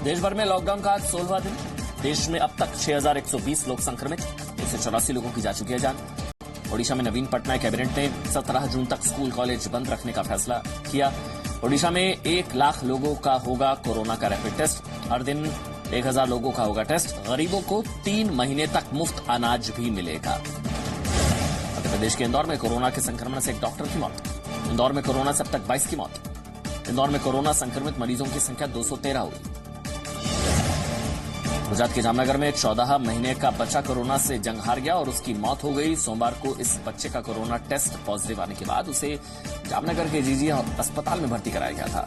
देश भर में लॉकडाउन का आज 16वां दिन। देश में अब तक 6,120 लोग संक्रमित, 184 लोगों की जा चुकी है जान। ओडिशा में नवीन पटनायक कैबिनेट ने 17 जून तक स्कूल कॉलेज बंद रखने का फैसला किया। ओडिशा में 1 लाख लोगों का होगा कोरोना का रैपिड टेस्ट। हर दिन 1,000 लोगों का होगा टेस्ट। गरीबों को 3 महीने तक मुफ्त अनाज भी मिलेगा। मध्य प्रदेश के इंदौर में कोरोना के संक्रमण से एक डॉक्टर की मौत। इंदौर में कोरोना से अब तक 22 की मौत। इंदौर में कोरोना संक्रमित मरीजों की संख्या 213 हुई। गुजरात के जामनगर में 14 महीने का बच्चा कोरोना से जंग हार गया और उसकी मौत हो गई। सोमवार को इस बच्चे का कोरोना टेस्ट पॉजिटिव आने के बाद उसे जामनगर के जीजी अस्पताल में भर्ती कराया गया था।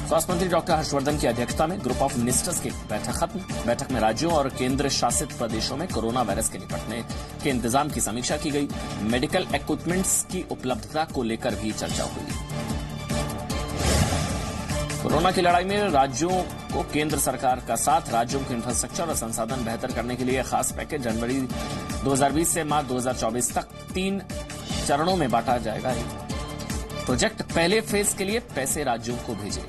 स्वास्थ्य मंत्री डॉक्टर हर्षवर्धन की अध्यक्षता में ग्रुप ऑफ मिनिस्टर्स की बैठक खत्म। बैठक में राज्यों और केंद्र शासित प्रदेशों में कोरोना वायरस के निपटने के इंतजाम की समीक्षा की गई। मेडिकल इक्विपमेंट्स की उपलब्धता को लेकर भी चर्चा हुई। कोरोना की लड़ाई में राज्यों को केंद्र सरकार का साथ। राज्यों के इंफ्रास्ट्रक्चर और संसाधन बेहतर करने के लिए खास पैकेज जनवरी 2020 से मार्च 2024 तक 3 चरणों में बांटा जाएगा। प्रोजेक्ट पहले फेज के लिए पैसे राज्यों को भेजे।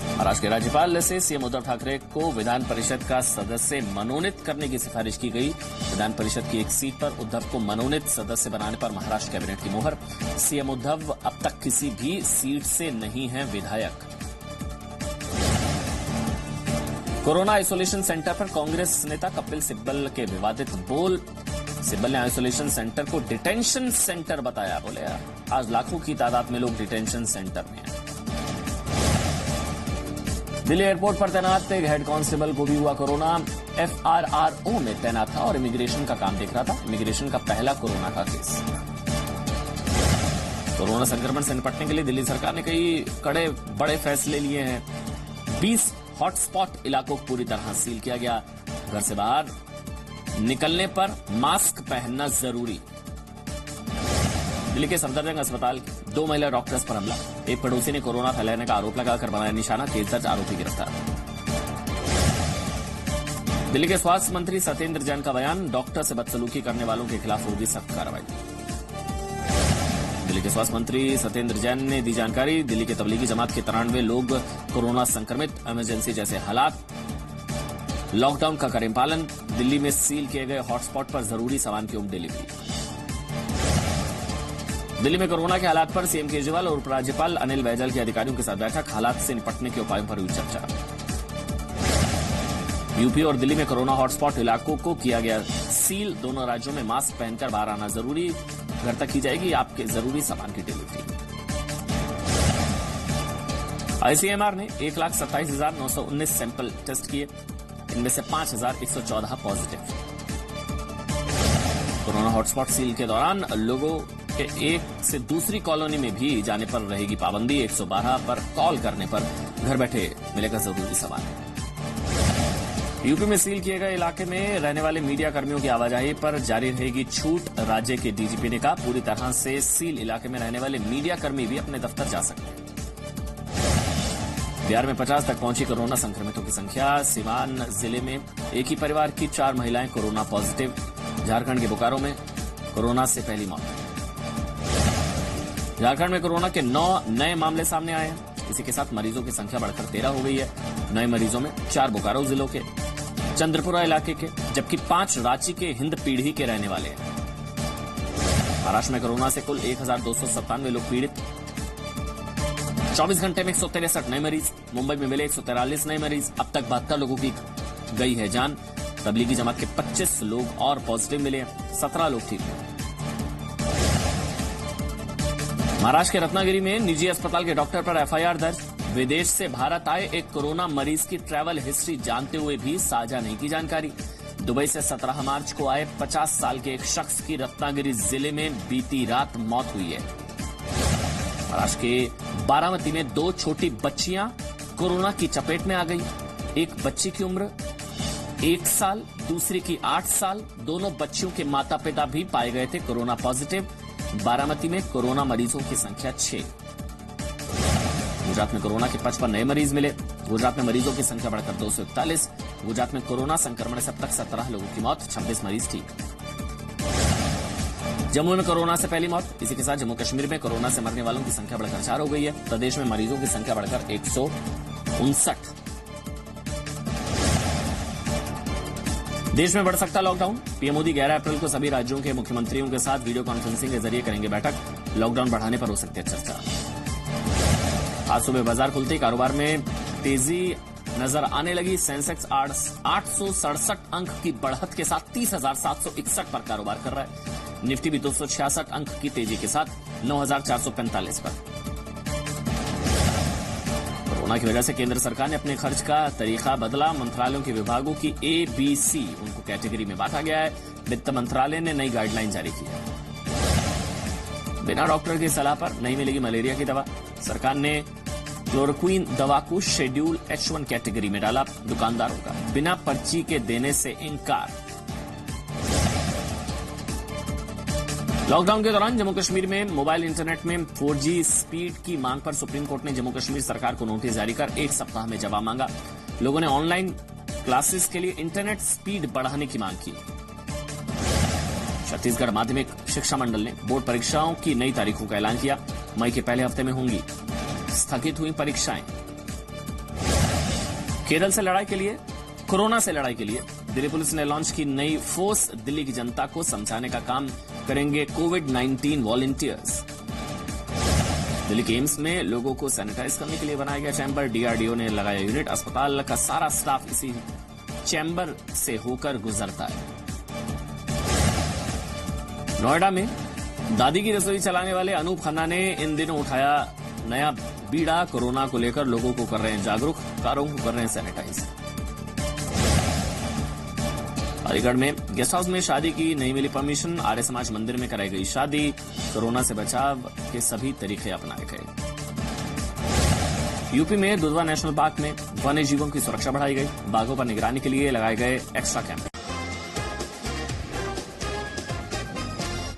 महाराष्ट्र के राज्यपाल से सीएम उद्धव ठाकरे को विधान परिषद का सदस्य मनोनीत करने की सिफारिश की गई। विधान परिषद की एक सीट पर उद्धव को मनोनीत सदस्य बनाने पर महाराष्ट्र कैबिनेट की मुहर। सीएम उद्धव अब तक किसी भी सीट से नहीं हैं विधायक। कोरोना आइसोलेशन सेंटर पर कांग्रेस नेता कपिल सिब्बल के विवादित बोल। सिब्बल ने आइसोलेशन सेंटर को डिटेंशन सेंटर बताया। बोले आज लाखों की तादाद में लोग डिटेंशन सेंटर में हैं। दिल्ली एयरपोर्ट पर तैनात एक हेड कांस्टेबल को भी हुआ कोरोना। FRRO में तैनात था और इमिग्रेशन का काम देख रहा था। इमिग्रेशन का पहला कोरोना का केस। कोरोना संक्रमण से निपटने के लिए दिल्ली सरकार ने कई बड़े फैसले लिए हैं। 20 हॉटस्पॉट इलाकों को पूरी तरह सील किया गया। घर से बाहर निकलने पर मास्क पहनना जरूरी। दिल्ली के सफदरजंग अस्पताल 2 महिला डॉक्टर्स पर हमला। एक पड़ोसी ने कोरोना फैलाने का आरोप लगाकर बनाया निशाना। केस दर्ज, आरोपी गिरफ्तार। दिल्ली के स्वास्थ्य मंत्री सत्येंद्र जैन का बयान। डॉक्टर से बदसलूकी करने वालों के खिलाफ होगी सख्त कार्रवाई। दिल्ली के स्वास्थ्य मंत्री सत्येंद्र जैन ने दी जानकारी। दिल्ली के तबलीगी जमात के 93 लोग कोरोना संक्रमित। इमरजेंसी जैसे हालात, लॉकडाउन का करें पालन। दिल्ली में सील किए गए हॉटस्पॉट पर जरूरी सामान की होम डिलीवरी। दिल्ली में कोरोना के हालात पर सीएम केजरीवाल और उपराज्यपाल अनिल बैजल के अधिकारियों के साथ बैठक। हालात से निपटने के उपायों पर हुई चर्चा। यूपी और दिल्ली में कोरोना हॉटस्पॉट इलाकों को किया गया सील। दोनों राज्यों में मास्क पहनकर बाहर आना जरूरी। घर तक की जाएगी आपके जरूरी सामान की डिलीवरी। आईसीएमआर ने 1,27,919 सैंपल टेस्ट किए। इनमें से 5,114 पॉजिटिव। कोरोना हॉटस्पॉट सील के दौरान लोगों के एक से दूसरी कॉलोनी में भी जाने पर रहेगी पाबंदी। 112 पर कॉल करने पर घर बैठे मिलेगा जरूरी सामान। यूपी में सील किए गए इलाके में रहने वाले मीडिया कर्मियों की आवाजाही पर जारी रहेगी छूट। राज्य के डीजीपी ने कहा पूरी तरह से सील इलाके में रहने वाले मीडिया कर्मी भी अपने दफ्तर जा सकते हैं। बिहार में 50 तक पहुंची कोरोना संक्रमितों की संख्या। सीवान जिले में एक ही परिवार की 4 महिलाएं कोरोना पॉजिटिव। झारखंड के बोकारो में कोरोना से पहली मौत। झारखंड में कोरोना के 9 नए मामले सामने आए हैं। इसी के साथ मरीजों की संख्या बढ़कर 13 हो गई है। नए मरीजों में 4 बोकारो जिलों के, चंद्रपुरा इलाके के, जबकि 5 रांची के हिंद पीढ़ी के रहने वाले हैं। महाराष्ट्र में कोरोना से कुल 1,297 लोग पीड़ित। 24 घंटे में 163 नए मरीज। मुंबई में मिले 143 नए मरीज। अब तक 72 लोगों की गई है जान। तबलीगी जमात के 25 लोग और पॉजिटिव मिले हैं। 17 लोग ठीक हुए। महाराष्ट्र के रत्नागिरी में निजी अस्पताल के डॉक्टर पर एफआईआर दर्ज। विदेश से भारत आए एक कोरोना मरीज की ट्रैवल हिस्ट्री जानते हुए भी साझा नहीं की जानकारी। दुबई से 17 मार्च को आए 50 साल के एक शख्स की रत्नागिरी जिले में बीती रात मौत हुई है। महाराष्ट्र के बारामती में 2 छोटी बच्चियां कोरोना की चपेट में आ गई। एक बच्ची की उम्र 1 साल, दूसरी की 8 साल। दोनों बच्चियों के माता पिता भी पाए गए थे कोरोना पॉजिटिव। बारामती में कोरोना मरीजों की संख्या 6। गुजरात में कोरोना के 55 नए मरीज मिले। गुजरात में मरीजों की संख्या बढ़कर 241। गुजरात में कोरोना संक्रमण से अब तक 17 लोगों की मौत, 26 मरीज ठीक। जम्मू में कोरोना से पहली मौत। इसी के साथ जम्मू कश्मीर में कोरोना से मरने वालों की संख्या बढ़कर 4 हो गई है। प्रदेश में मरीजों की संख्या बढ़कर 159। देश में बढ़ सकता लॉकडाउन। पीएम मोदी 11 अप्रैल को सभी राज्यों के मुख्यमंत्रियों के साथ वीडियो कॉन्फ्रेंसिंग के जरिए करेंगे बैठक। लॉकडाउन बढ़ाने पर हो सकती है चर्चा। आज सुबह बाजार खुलते ही कारोबार में तेजी नजर आने लगी। सेंसेक्स 867 अंक की बढ़त के साथ 30,761 पर कारोबार कर रहा है। निफ्टी भी 266 अंक की तेजी के साथ 9,445 पर। कोरोना की वजह से केंद्र सरकार ने अपने खर्च का तरीका बदला। मंत्रालयों के विभागों की ABC उनको कैटेगरी में बांटा गया है। वित्त मंत्रालय ने नई गाइडलाइन जारी की है। बिना डॉक्टर की सलाह पर नहीं मिलेगी मलेरिया की दवा। सरकार ने क्लोरोक्वीन दवा को शेड्यूल H1 कैटेगरी में डाला। दुकानदारों का बिना पर्ची के देने से इनकार। लॉकडाउन के दौरान जम्मू कश्मीर में मोबाइल इंटरनेट में 4G स्पीड की मांग पर सुप्रीम कोर्ट ने जम्मू कश्मीर सरकार को नोटिस जारी कर 1 सप्ताह में जवाब मांगा। लोगों ने ऑनलाइन क्लासेस के लिए इंटरनेट स्पीड बढ़ाने की मांग की। छत्तीसगढ़ माध्यमिक शिक्षा मंडल ने बोर्ड परीक्षाओं की नई तारीखों का ऐलान किया। मई के पहले हफ्ते में होंगी। स्थगित हुई परीक्षाएं। केरल से लड़ाई के लिए, कोरोना से लड़ाई के लिए दिल्ली पुलिस ने लॉन्च की नई फोर्स। दिल्ली की जनता को समझाने का काम करेंगे कोविड-19 वॉलंटियर्स। दिल्ली के एम्स में लोगों को सैनिटाइज करने के लिए बनाया गया चैम्बर। DRDO ने लगाया यूनिट। अस्पताल का सारा स्टाफ इसी चैम्बर से होकर गुजरता है। नोएडा में दादी की रसोई चलाने वाले अनूप खन्ना ने इन दिनों उठाया नया बीड़ा। कोरोना को लेकर लोगों को कर रहे हैं जागरूक, कारों को कर रहे हैं सैनिटाइज। अलीगढ़ में गेस्ट हाउस में शादी की नहीं मिली परमिशन। आर्य समाज मंदिर में कराई गई शादी। कोरोना से बचाव के सभी तरीके अपनाए गए। यूपी में दुधवा नेशनल पार्क में वन्य जीवों की सुरक्षा बढ़ाई गई। बाघों पर निगरानी के लिए लगाए गए एक्स्ट्रा कैंप।